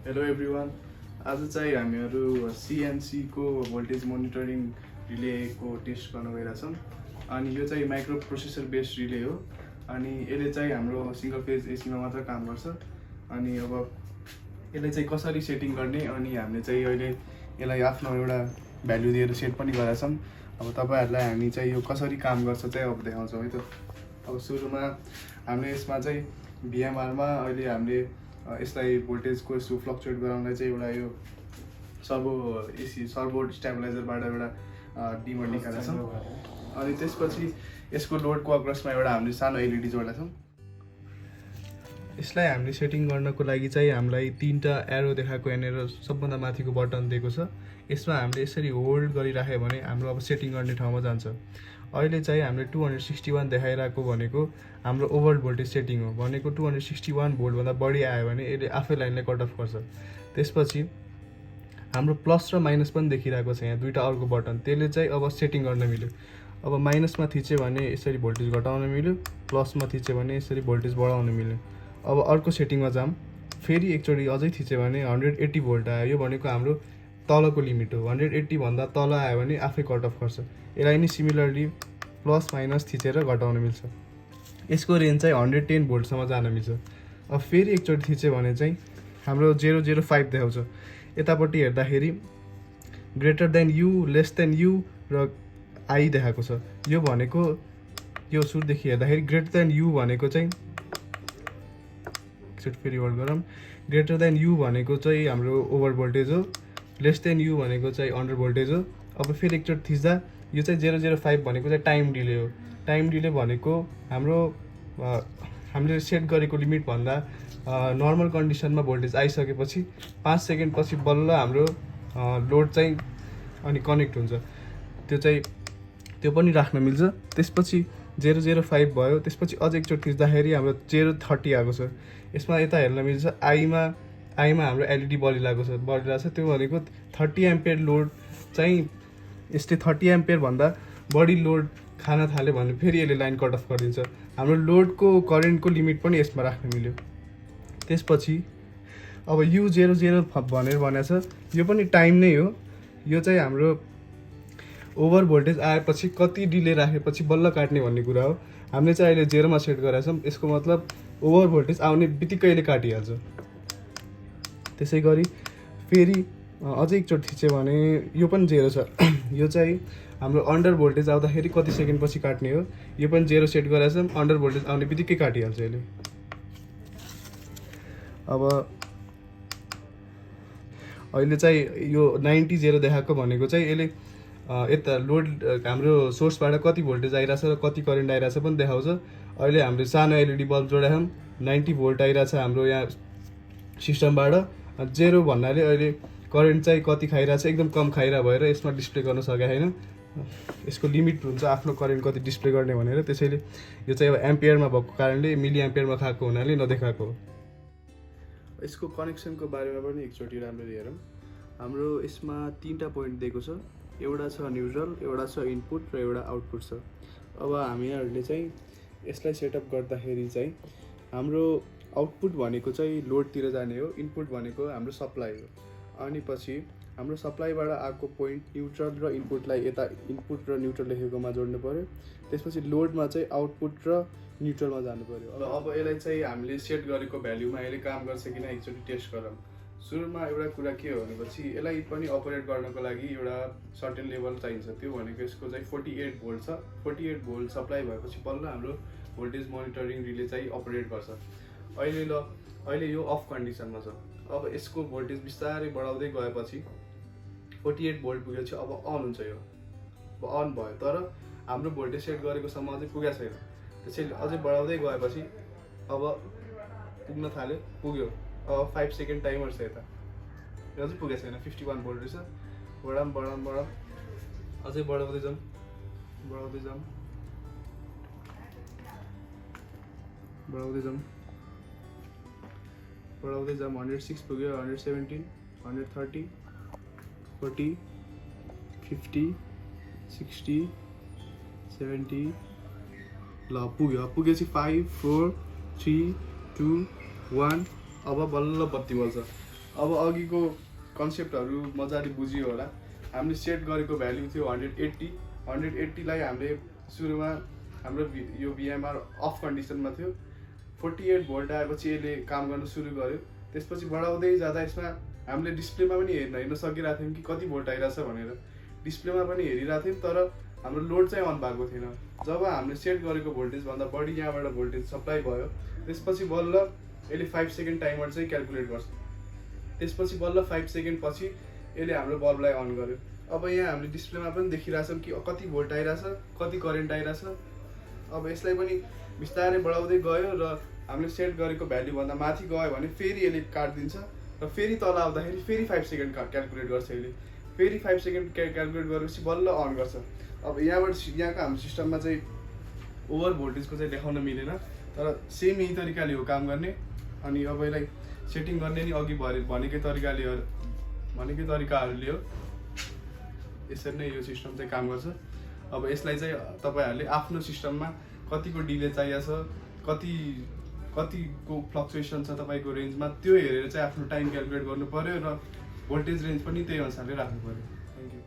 Hello everyone. आज चाहिँ हामीहरू CNC को भोल्टेज मोनिटरिङ रिलेको टेस्ट गर्न गइरहेछौँ। अनि यो चाहिँ माइक्रो प्रोसेसर बेस्ड रिले हो। अनि यसले चाहिँ हाम्रो सिंगल फेज एसीमा मात्र काम गर्छ। अनि अब यसले चाहिँ कसरी सेटिङ गर्ने अनि हामीले चाहिँ अहिले यसलाई आफ्नो एउटा भ्यालु दिएर सेट पनि गरेछौँ। अब तपाईहरुलाई हामी चाहिँ यो कसरी काम गर्छ चाहिँ अब देखाउँछौँ है त। अब सुरुमा हामीले यसमा चाहिँ VMR मा अहिले हामीले यसलाई भोल्टेजको यसो फ्लक्चुएट गराउनलाई चाहिँ एउटा यो सर्भो स्टेबलाइजरबाट एउटा डिमोड निकालेका छौँ। अनि त्यसपछि यसको लोडको अक्रसमा एउटा हामीले सानो एलइडी जोडेका छौँ। यसलाई हामीले सेटिङ गर्नको लागि चाहिँ हामीलाई तीनटा एरो देखाएको यहाँनिर सबभन्दा माथिको बटन दिएको छ। यसमा हामीले यसरी होल्ड गरिराख्यो भने हाम्रो अब सेटिङ गर्ने ठाउँमा जान्छ। अहिले चाहिँ हामीले 261 देखाइरहेको भनेको हाम्रो ओभर भोल्टेज सेटिङ हो। भनेको 261 भोल्टभन्दा बढी आयो भने यसले आफै लाइनलाई कट अफ गर्छ। त्यसपछि हाम्रो प्लस र माइनस पनि देखिरहेको छ यहाँ दुईटा अर्को बटन, त्यसले चाहिँ अब सेटिङ गर्न मिल्यो। अब माइनसमा थिच्यो भने यसरी भोल्टेज घटाउन मिल्यो, प्लसमा थिच्यो भने यसरी भोल्टेज बढाउन मिल्यो। अब अर्को सेटिङमा जाम, फेरि एकचोटि अझै थिच्यो भने 180 भोल्ट आयो। यो भनेको हाम्रो तलको लिमिट हो। 180 भन्दा तल आयो भने आफै कट अफ गर्छ। यसलाई नि सिमिलरली प्लस माइनस थिचेर घटाउन मिल्छ। यसको रेन्ज चाहिँ 110 भोल्टसम्म जान मिल्छ। अब फेरि एकचोटि थिच्यो भने चाहिँ हाम्रो 005 देखाउँछ। यतापट्टि हेर्दाखेरि greater than u, less than u र आई देखाएको छ। यो भनेको यो सुरुदेखि हेर्दाखेरि ग्रेटर देन यु भनेको चाहिँ एकचोटि फेरि होल्ड गरौँ। ग्रेटर देन यु भनेको चाहिँ हाम्रो ओभर भोल्टेज हो, लेस देन यु भनेको चाहिँ अन्डर भोल्टेज हो। अब फेरि एकचोटि थिच्दा यो चाहिँ 005 भनेको चाहिँ टाइम डिले हो। टाइम डिले भनेको हाम्रो हामीले सेट गरेको लिमिटभन्दा नर्मल कन्डिसनमा भोल्टेज आइसकेपछि 5 सेकेन्ड पछि बल्ल हाम्रो लोड चाहिँ अनि कनेक्ट हुन्छ। त्यो पनि राख्न मिल्छ। त्यसपछि 005 भयो। त्यसपछि अझ एकचोटि थिच्दाखेरि हाम्रो 030 आएको छ। यसमा यता हेर्न मिल्छ, आईमा हाम्रो एलइडी बलिरहेको छ। त्यो भनेको 30 एम्पियर लोड चाहिँ यसले 30 एम्पियर भन्दा बढी लोड खान थाल्यो भने फेरि यसले लाइन कट अफ गरिदिन्छ। हाम्रो लोडको करेन्टको लिमिट पनि यसमा राख्न मिल्यो। त्यसपछि अब U00 भनेर भनेको छ, यो पनि टाइम नै हो। यो चाहिँ हाम्रो ओभर भोल्टेज आएपछि कति डिले राखेपछि बल्ल काट्ने भन्ने कुरा हो। हामीले चाहिँ अहिले 0 मा सेट गरेका छौँ। यसको मतलब ओभर भोल्टेज आउने बित्तिकैले काटिहाल्छ। त्यसै गरी फेरि अझै एकचोटि थिच्यो भने यो पनि 0 छ। यो चाहिँ हाम्रो अन्डर भोल्टेज आउँदाखेरि कति सेकेन्ड पछि काट्ने हो। यो पनि 0 सेट गरेका छौँ। अन्डर भोल्टेज आउने बित्तिकै काटिहाल्छ यसले। अब अहिले चाहिँ यो 90 देखाएको भनेको चाहिँ यसले यता लोड हाम्रो सोर्सबाट कति भोल्टेज आइरहेछ र कति करेन्ट आइरहेछ पनि देखाउँछ। अहिले हामीले सानो एलइडी बल्ब जोडेका छौँ। 90 भोल्ट आइरहेछ हाम्रो यहाँ सिस्टमबाट। 0 भन्नाले अहिले करेन्ट चाहिँ कति खाइरहेछ, एकदम कम खाइरह भएर यसमा डिस्प्ले गर्न सकेको छैन। यसको लिमिट हुन्छ आफ्नो करेन्ट कति डिस्प्ले गर्ने भनेर। त्यसैले यो चाहिँ अब एम्पियरमा भएको कारणले मिली एम्पियरमा खाएको हुनाले नदेखाएको हो। यसको कनेक्सनको बारेमा पनि एकचोटि राम्ररी हेरौँ। हाम्रो यसमा 3टा पोइन्ट दिएको छ। एउटा छ न्युट्रल, एउटा छ इनपुट र एउटा आउटपुट छ। अब हामीहरूले चाहिँ यसलाई सेटअप गर्दाखेरि चाहिँ हाम्रो आउटपुट भनेको चाहिँ लोडतिर जाने हो, इनपुट भनेको हाम्रो सप्लाई हो। अनि पछि हाम्रो सप्लाईबाट आएको पोइन्ट न्युट्रल र इनपुटलाई यता इनपुट र न्युट्रल लेखेकोमा जोड्नु पर्यो। त्यसपछि लोडमा चाहिँ आउटपुट र न्युट्रलमा जानु पर्यो। अब यसलाई चाहिँ हामीले सेट गरेको भ्याल्युमा यसले काम गर्छ कि न एकचोटि टेस्ट गरौँ। सुरुमा एउटा कुरा के हो भनेपछि यसलाई पनि अपरेट गर्नको लागि एउटा सर्टेन लेभल चाहिन्छ। त्यो भनेको यसको चाहिँ 48 भोल्ट छ। 48 भोल्ट सप्लाई भएपछि बल्ल हाम्रो भोल्टेज मोनिटरिङ रिले चाहिँ अपरेट गर्छ। अहिले यो अफ कन्डिसनमा छ। अब यसको भोल्टेज बिस्तारै बढाउँदै गएपछि 48 भोल्ट पुगेपछि अब अन हुन्छ। यो अब अन भयो, तर हाम्रो भोल्टेज सेट गरेको सम्म अझै पुगेको छैन। त्यसैले अझै बढाउँदै गएपछि अब पुग्न थाल्यो, पुग्यो। अब 5 सेकेन्ड टाइमर छ यता, यो अझै पुगेको छैन। 51 भोल्ट रहेछ। बढाउँ अझै बढाउँदै जाउँ 106 पुग्यो, 117, 130, 40, 50, 60, 70 ल पुगेपछि 5, 4, 3, 2, 1 अब बल्ल बत्ती बल्छ। अब अघिको कन्सेप्टहरू मजाले बुझियो होला। हामीले सेट गरेको भ्याल्यु थियो 180। 180लाई हामीले सुरुमा हाम्रो यो भिएमआर अफ कन्डिसनमा थियो। 48 भोल्ट आएपछि यसले काम गर्न सुरु गर्यो। त्यसपछि बढाउँदै जाँदा यसमा हामीले डिस्प्लेमा पनि हेर्न सकिरहेको थियौँ कि कति भोल्ट आइरहेछ भनेर। डिस्प्लेमा पनि हेरिरहेको थियौँ, तर हाम्रो लोड चाहिँ अन भएको थिएन। जब हामीले सेट गरेको भोल्टेजभन्दा बढी यहाँबाट भोल्टेज सप्लाई भयो, त्यसपछि बल्ल यसले 5 सेकेन्ड टाइमर चाहिँ क्यालकुलेट गर्छ। त्यसपछि बल्ल 5 सेकेन्ड पछि यसले हाम्रो बल्बलाई अन गर्यो। अब यहाँ हामीले डिस्प्लेमा पनि देखिरहेछौँ कि कति भोल्ट आइरहेछ, कति करेन्ट आइरहेछ। अब यसलाई पनि बिस्तारै बढाउँदै गयो र हामीले सेट गरेको भ्याल्युभन्दा माथि गयो भने फेरि यसले काटिदिन्छ र फेरि तल आउँदाखेरि फेरि 5 सेकेन्ड क्यालकुलेट गर्छ यसले। फेरि 5 सेकेन्ड क्यालकुलेट गरेपछि बल्ल अन गर्छ। अब यहाँको हाम्रो सिस्टममा चाहिँ ओभर भोल्टेजको चाहिँ देखाउन मिलेन, तर सेम यही तरिकाले हो काम गर्ने। अनि अब यसलाई सेटिङ गर्ने नि अघि भनेकै तरिकाहरूले हो। यसरी नै यो सिस्टम चाहिँ काम गर्छ। अब यसलाई चाहिँ तपाईँहरूले आफ्नो सिस्टममा कतिको डिले चाहिएको छ, कतिको फ्लक्चुएसन छ तपाईँको रेन्जमा, त्यो हेरेर चाहिँ आफ्नो टाइम क्यालकुलेट गर्नु पर्यो र भोल्टेज रेन्ज पनि त्यही अनुसारले राख्नु पर्यो। Thank you.